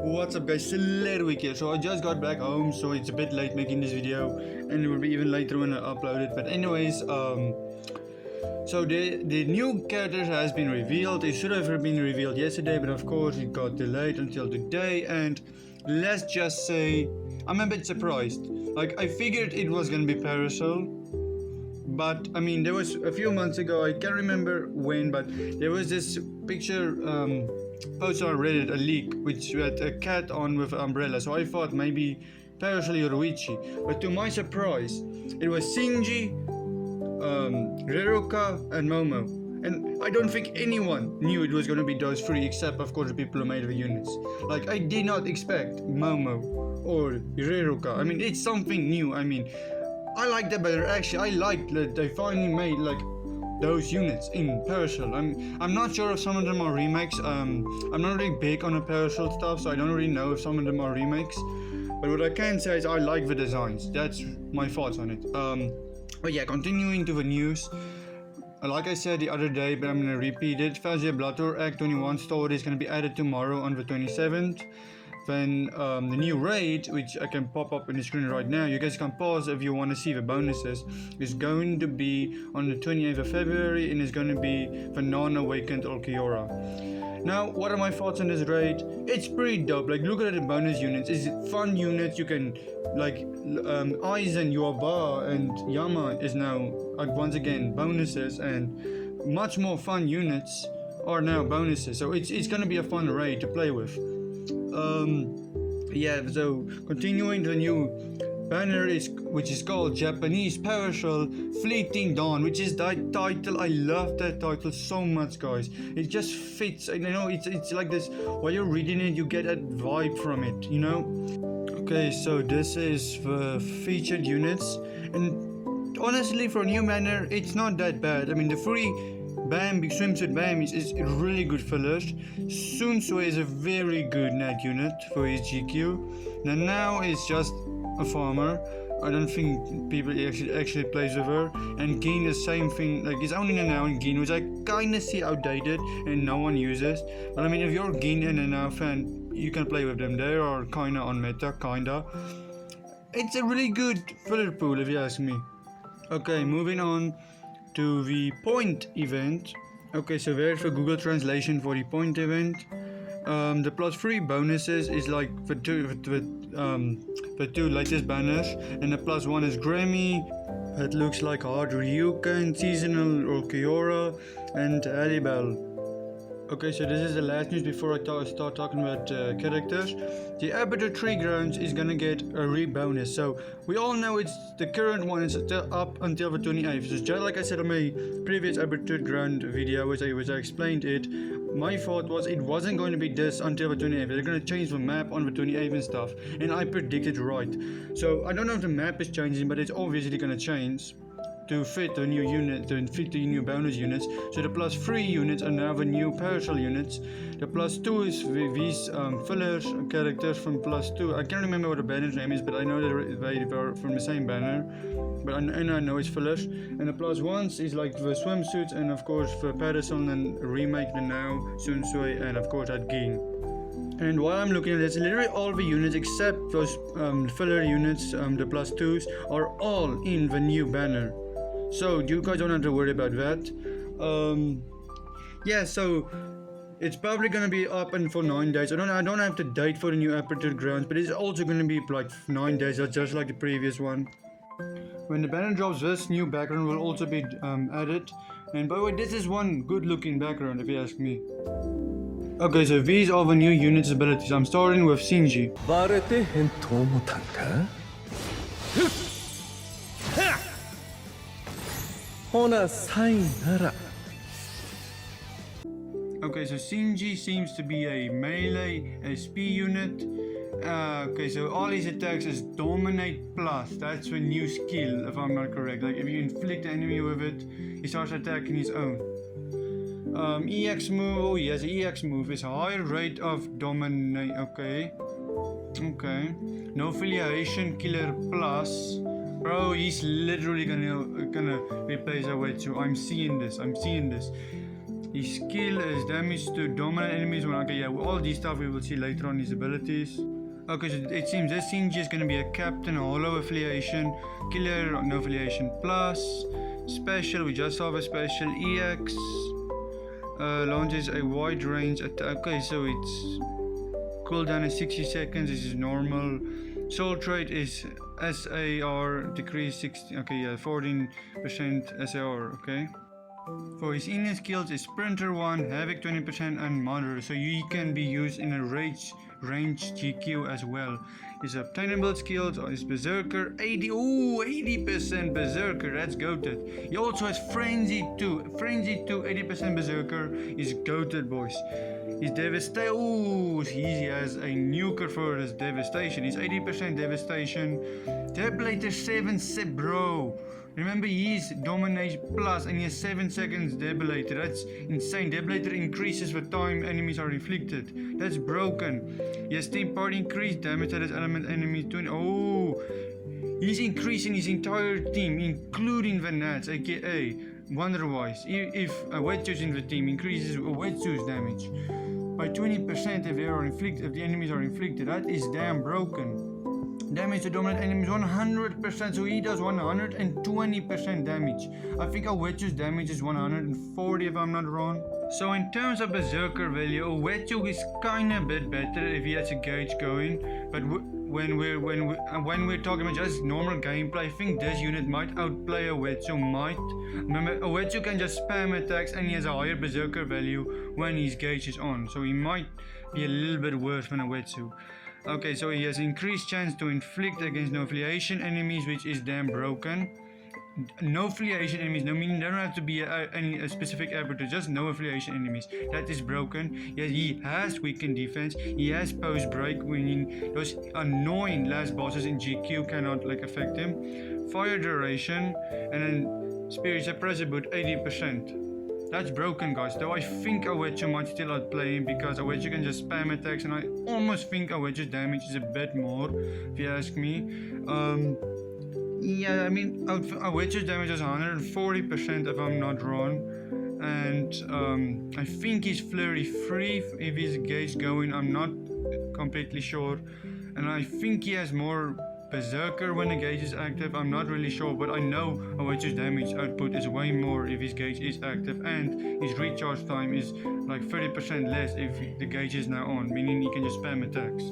What's up guys, Week here. So I just got back home, so it's a bit late making this video, and it will be even later when I upload it. But anyways, so the new character has been revealed. It should have been revealed yesterday, but of course it got delayed until today. And let's just say I'm a bit surprised. Like, I figured it was gonna be Parasol, but I mean, there was a few months ago, I can't remember when, but there was this picture post on Reddit, a leak, which had a cat on with an umbrella. So I thought maybe Parasol or Ruichi, but to my surprise, it was Shinji, Reruka, and Momo. And I don't think anyone knew it was going to be those three, except of course the people who made the units. Like, I did not expect Momo or Reruka. I mean, it's something new. I mean, I like that better. Actually, I like that they finally made like those units in Parasol. I'm not sure if some of them are remakes. I'm not really big on the Parasol stuff, so I don't really know if some of them are remakes. But what I can say is I like the designs. That's my thoughts on it. But yeah, continuing to the news. Like I said the other day, but I'm gonna repeat it. Fazia Bloodthor Act 21 story is gonna be added tomorrow on the 27th. Then the new raid, which I can pop up on the screen right now, you guys can pause if you want to see the bonuses, is going to be on the 28th of February, and it's going to be the non-awakened Ulquiorra. Now, what are my thoughts on this raid? It's pretty dope. Like, look at the bonus units. It's fun units. You can, like, Aizen, Yuaba, and Yama is now, once again, bonuses, and much more fun units are now bonuses. So it's going to be a fun raid to play with. Yeah, so continuing, the new banner which is called Japanese Parasol Fleeting Dawn, which is that title. I love that title so much, guys. It just fits. I know it's like this. While you're reading it, you get that vibe from it, you know. Okay, so this is the featured units, and honestly, for a new banner, it's not that bad. I mean, the free Bambi, swimsuit Bambi is really good fillers. Sunsui is a very good net unit for his GQ. Now is just a farmer. I don't think people actually plays with her. And Gin is the same thing. Like, it's only a now and Gin, which I kinda see outdated and no one uses. But I mean, if you're a Gin and a now fan, you can play with them. They are kinda on meta, kinda. It's a really good filler pool if you ask me. Okay, moving on to the point event. Okay, so there's the Google translation for the point event. The +3 bonuses is like the two latest banners, and the +1 is Grammy. It looks like Hard Ryuken, Seasonal Ulquiorra, and Alibel. Okay, so this is the last news before I start talking about characters. The Aperture 3 Grounds is gonna get a re-bonus. So we all know it's the current one is still up until the 28th. So just like I said on my previous Aperture Ground video, which I explained it, my thought was it wasn't going to be this until the 28th. They're gonna change the map on the 28th and stuff, and I predicted right. So I don't know if the map is changing, but it's obviously gonna change to fit the new unit, to fit the new bonus units. So the +3 units are now the new Parasol units. The +2 is these fillers characters from +2. I can't remember what the banner's name is, but I know they are from the same banner. But I know it's fillers. And the +1s is like the swimsuits, and of course the Parasol and remake the now Sunsui, and of course that Ging. And while I'm looking at this, literally all the units except those filler units, the +2s, are all in the new banner. So you guys don't have to worry about that. Yeah, so it's probably gonna be up and for 9 days. I don't have the date for the new Aperture Grounds, but it's also gonna be like 9 days, just like the previous one. When the banner drops, this new background will also be added. And by the way, this is one good looking background if you ask me. Okay, so these are the new units abilities. I'm starting with Shinji. Okay, so Shinji seems to be a melee SP unit. Okay, so all his attacks is Dominate Plus. That's a new skill, if I'm not correct. Like, if you inflict the enemy with it, he starts attacking his own. EX move, oh yes, EX move is higher rate of dominate. Okay. No affiliation, Killer Plus. Bro, he's literally gonna replace Awetsu. I'm seeing this. His skill is damage to dominant enemies. Okay, yeah, all these stuff we will see later on his abilities. Okay, so it seems this Shinji is going to be a captain, a hollow affiliation, killer, no affiliation plus, special, we just saw a special, EX, launches a wide range attack. Okay, so its cooldown is 60 seconds, this is normal. Soul trait is SAR, decrease 60, okay, yeah, 14% SAR, okay. For his inner skills is Sprinter 1, Havoc 20% and Mother, so he can be used in a range GQ as well. His obtainable skills is Berserker 80% Berserker, that's goated. He also has Frenzy 2, 80% Berserker is goated, boys. His Devastation, he has a nuker for his Devastation, he's 80% Devastation. Debilator 7 bro. Remember, he's Domination Plus and he has 7 seconds Debilator. That's insane. Debilator increases for time enemies are inflicted. That's broken. He has team part increased damage that his element enemy 20. Oh, he's increasing his entire team, including the Nats, aka Wonderwise. If a Wetsu's in the team, increases a Wetsu's damage by 20% if they are inflicted. If the enemies are inflicted, that is damn broken. Damage to dominant enemies 100%, so he does 120% damage. I think Ubatch's damage is 140 if I'm not wrong. So in terms of Berserker value, Ubatch is kinda a bit better if he has a gauge going, but when we're talking about just normal gameplay, I think this unit might outplay Ubatch. Remember, Ubatch can just spam attacks and he has a higher Berserker value when his gauge is on, so he might be a little bit worse than Ubatch. Okay, so he has increased chance to inflict against no affiliation enemies, which is damn broken. No affiliation enemies, no meaning there don't have to be a specific aperture, just no affiliation enemies. That is broken. Yes, he has weakened defense. He has post break, meaning those annoying last bosses in GQ cannot like affect him. Fire duration, and then spirit suppressor boot 80%. That's broken, guys, though I think Ubatch might still outplay him because Ubatch can just spam attacks and I almost think Ubatch's damage is a bit more, if you ask me. Yeah, I mean, Ubatch's damage is 140% if I'm not wrong. And I think he's flurry free if his gauge going, I'm not completely sure. And I think he has more Berserker when the gauge is active, I'm not really sure, but I know Ubatch's damage output is way more if his gauge is active, and his recharge time is like 30% less if the gauge is now on, meaning he can just spam attacks.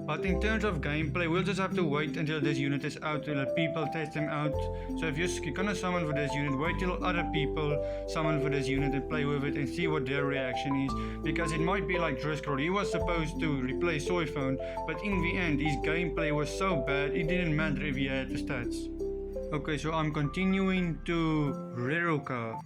But in terms of gameplay, we'll just have to wait until this unit is out to let people test him out. So if you're gonna summon for this unit, wait till other people summon for this unit and play with it and see what their reaction is. Because it might be like Driscoll, he was supposed to replace Soyphone, but in the end his gameplay was so bad it didn't matter if he had the stats. Okay, so I'm continuing to Reruka.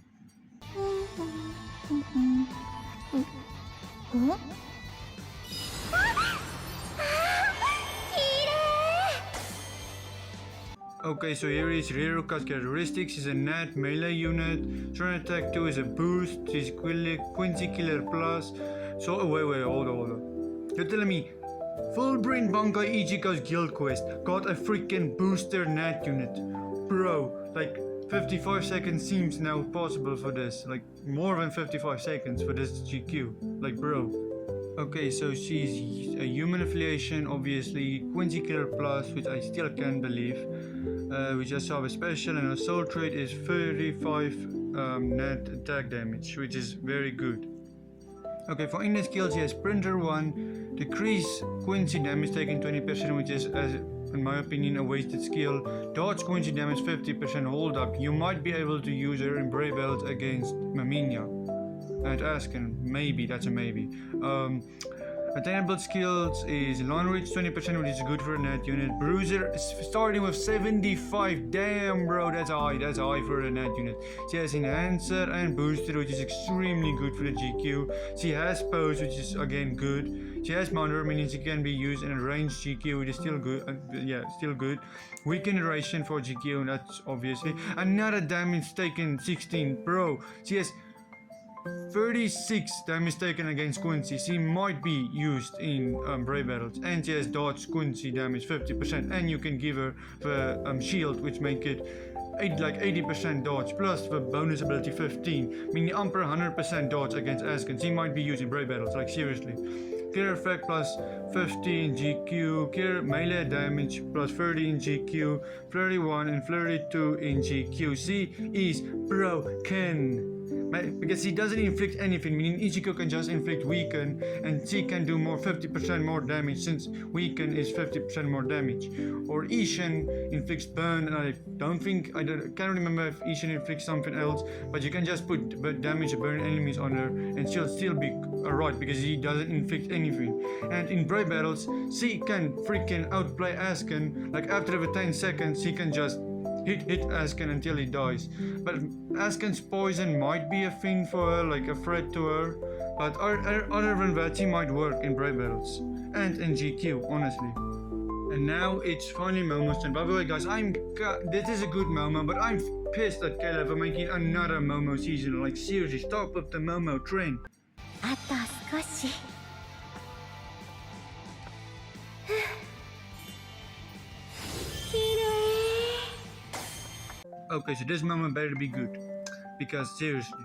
Okay, so here is Reruka's characteristics. He's a nat melee unit. Turn attack 2 is a boost. He's Quincy Killer Plus. So, wait, hold on. You're telling me Full Brain Bankai Ichiko's Guild Quest got a freaking booster nat unit? Bro, like 55 seconds seems now possible for this. Like more than 55 seconds for this GQ. Like, bro. Okay, so she's a human affiliation, obviously. Quincy Killer Plus, which I still can't believe. We just saw a special, and her soul trait is 35 net attack damage, which is very good. Okay, for inner skills, she has Sprinter 1, decrease Quincy damage taken 20%, which is, in my opinion, a wasted skill. Dodge Quincy damage 50%, hold up. You might be able to use her in Brave Belts against Mamiya and Asken, maybe, that's a maybe. Attainable skills is Long Reach 20%, which is good for a net unit. Bruiser starting with 75. Damn, bro, that's high for a net unit. She has Enhancer and Booster, which is extremely good for the GQ. She has Pose, which is again good. She has Monitor, meaning she can be used in a ranged GQ, which is still good. Still good. Weaken duration for GQ, and that's obviously. Another damage taken 16, bro. She has 36 damage taken against Quincy. She might be used in Brave Battles, and she has dodge Quincy damage 50%, and you can give her the shield, which make it like 80% dodge plus the bonus ability 15, meaning amper 100% dodge against Askins. He might be using brave battles, like seriously. Clear effect plus 15 GQ, clear melee damage plus 30 in GQ, flurry 1 and flurry 2 in GQ. See, is broken. Because he doesn't inflict anything, meaning Ichigo can just inflict weaken, and she can do more 50% more damage since weaken is 50% more damage. Or Ishin inflicts burn, and I can't remember if Ishin inflicts something else, but you can just put damage to burn enemies on her, and she'll still be alright because he doesn't inflict anything. And in brave battles, she can freaking outplay Asken. Like after every 10 seconds, he can just hit Asken until he dies. But Asken's poison might be a thing for her, like a threat to her. But other than that, she might work in brave battles and in GQ, honestly. And now it's finally Momo's turn. By the way, guys, this is a good Momo, but I'm pissed at Caleb for making another Momo season. Like seriously, stop with the Momo train. Okay, so this Momo better be good, because seriously.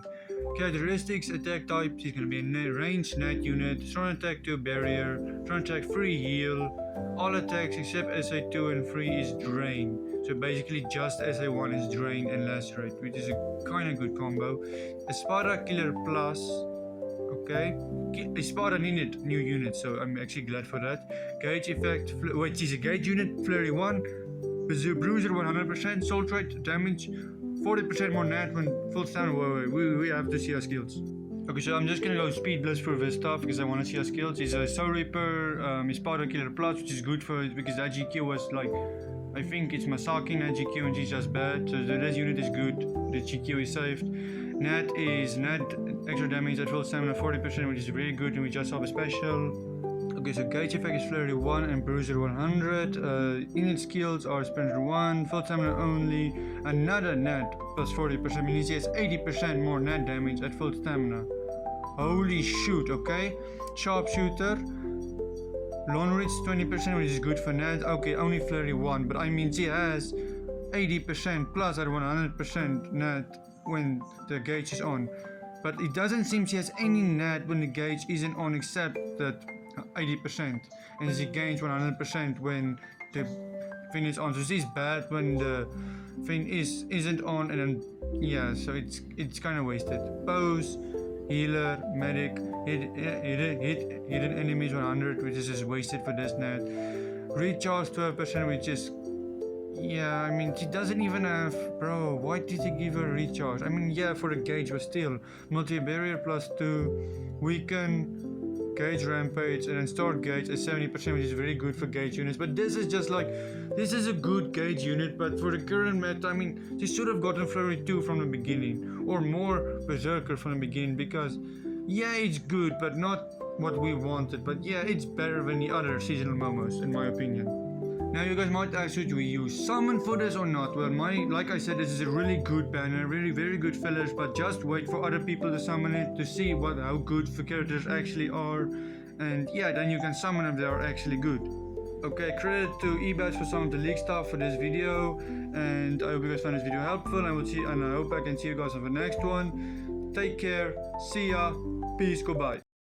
Characteristics, attack type, he's gonna be a range net unit, strong attack 2 barrier, strong attack 3 heal, all attacks except SA2 and 3 is drain. So basically just SA1 is drain and lacerate, which is a kinda good combo. Espada killer plus, okay. Espada needed new unit, so I'm actually glad for that. Gauge effect, wait, she's a gauge unit, flurry 1. Bruiser 100%, soul trait damage 40% more nat when full stamina. Wait, we have to see our skills. Okay, so I'm just gonna go speed blitz for this stuff because I want to see our skills. He's a Soul Reaper, Espada Killer Plus, which is good for it because that GQ was like, I think it's Masaki that GQ and she's just bad. So this unit is good, the GQ is saved. Nat is nat extra damage at full stamina 40%, which is really good, and we just saw the special. Okay, so gauge effect is flurry 1 and bruiser 100. Unit skills are sprinter 1, full stamina only, another nat plus 40%, meaning he has 80% more nat damage at full stamina. Holy shoot, okay. Sharpshooter, long reach 20%, which is good for nat. Okay, only flurry 1, but I mean she has 80% plus at 100% nat when the gauge is on. But it doesn't seem she has any nat when the gauge isn't on, except that 80%, and she gains 100% when the thing is on. So she's bad when the thing isn't on, and then yeah, so it's kind of wasted. Pose, healer, medic, hidden enemies 100, which is just wasted for this net. Recharge 12%, which is, yeah, I mean she doesn't even have, bro. Why did he give her recharge? I mean, yeah, for the gauge, but still, multi barrier plus 2, weaken. Gauge rampage, and then start gauge at 70%, which is very good for gauge units. But this is just like, this is a good gauge unit, but for the current meta, I mean, she should have gotten flurry 2 from the beginning, or more berserker from the beginning, because yeah, it's good, but not what we wanted. But yeah, it's better than the other seasonal momos, in my opinion. Now you guys might ask, should we use summon for this or not? Well, like I said, this is a really good banner, really very good fillers, but just wait for other people to summon it to see how good the characters actually are, and yeah, then you can summon if they are actually good. Okay, credit to Ubatch for some of the leak stuff for this video, and I hope you guys found this video helpful, and I hope I can see you guys on the next one. Take care, see ya, peace, goodbye.